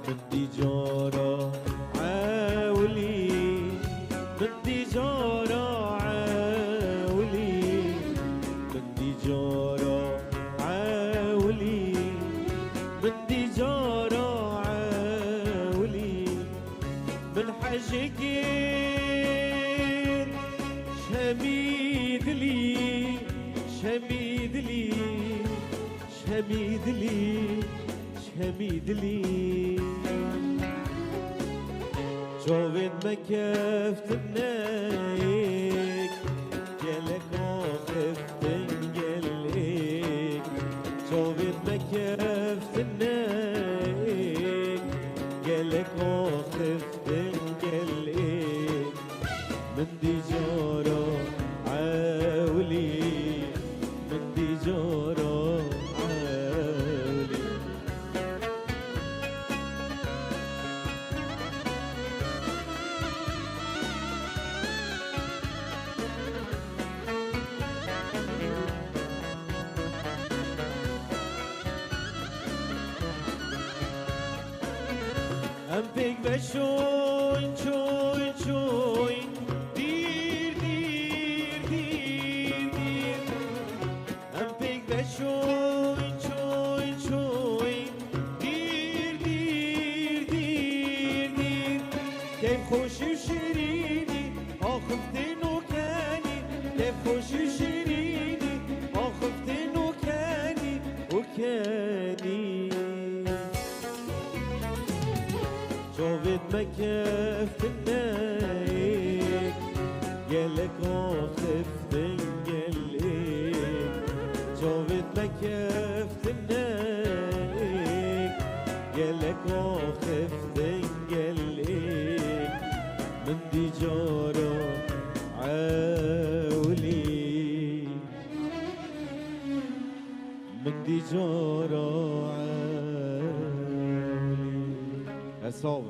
من ديجارة عاولي من ديجارة عاولي من ديجارة عاولي من ديجارة عاولي من حاجكين شميد لي شميد لي شميد لي شميد لي جوفت مكافت النايك قالك وخفت نقليك جوفت مكافت النايك قالك وخفت نقليك من ديجارة عاولي من ديجارة عاولي أمبيك بشوين شوين شوين دير دير دير دير أمبيك بشوين شوين شوين دير دير دير دير كيف خوش وشيريني أخفتين وكاني كيف خوش وشيريني أخفتين وكاني وكاني شوفت مكافت النايك قالك وخفت نقليك شوفت مكافت النايك قالك وخفت نقليك من ديجارة عاولي من ديجارة عاولي. That's all.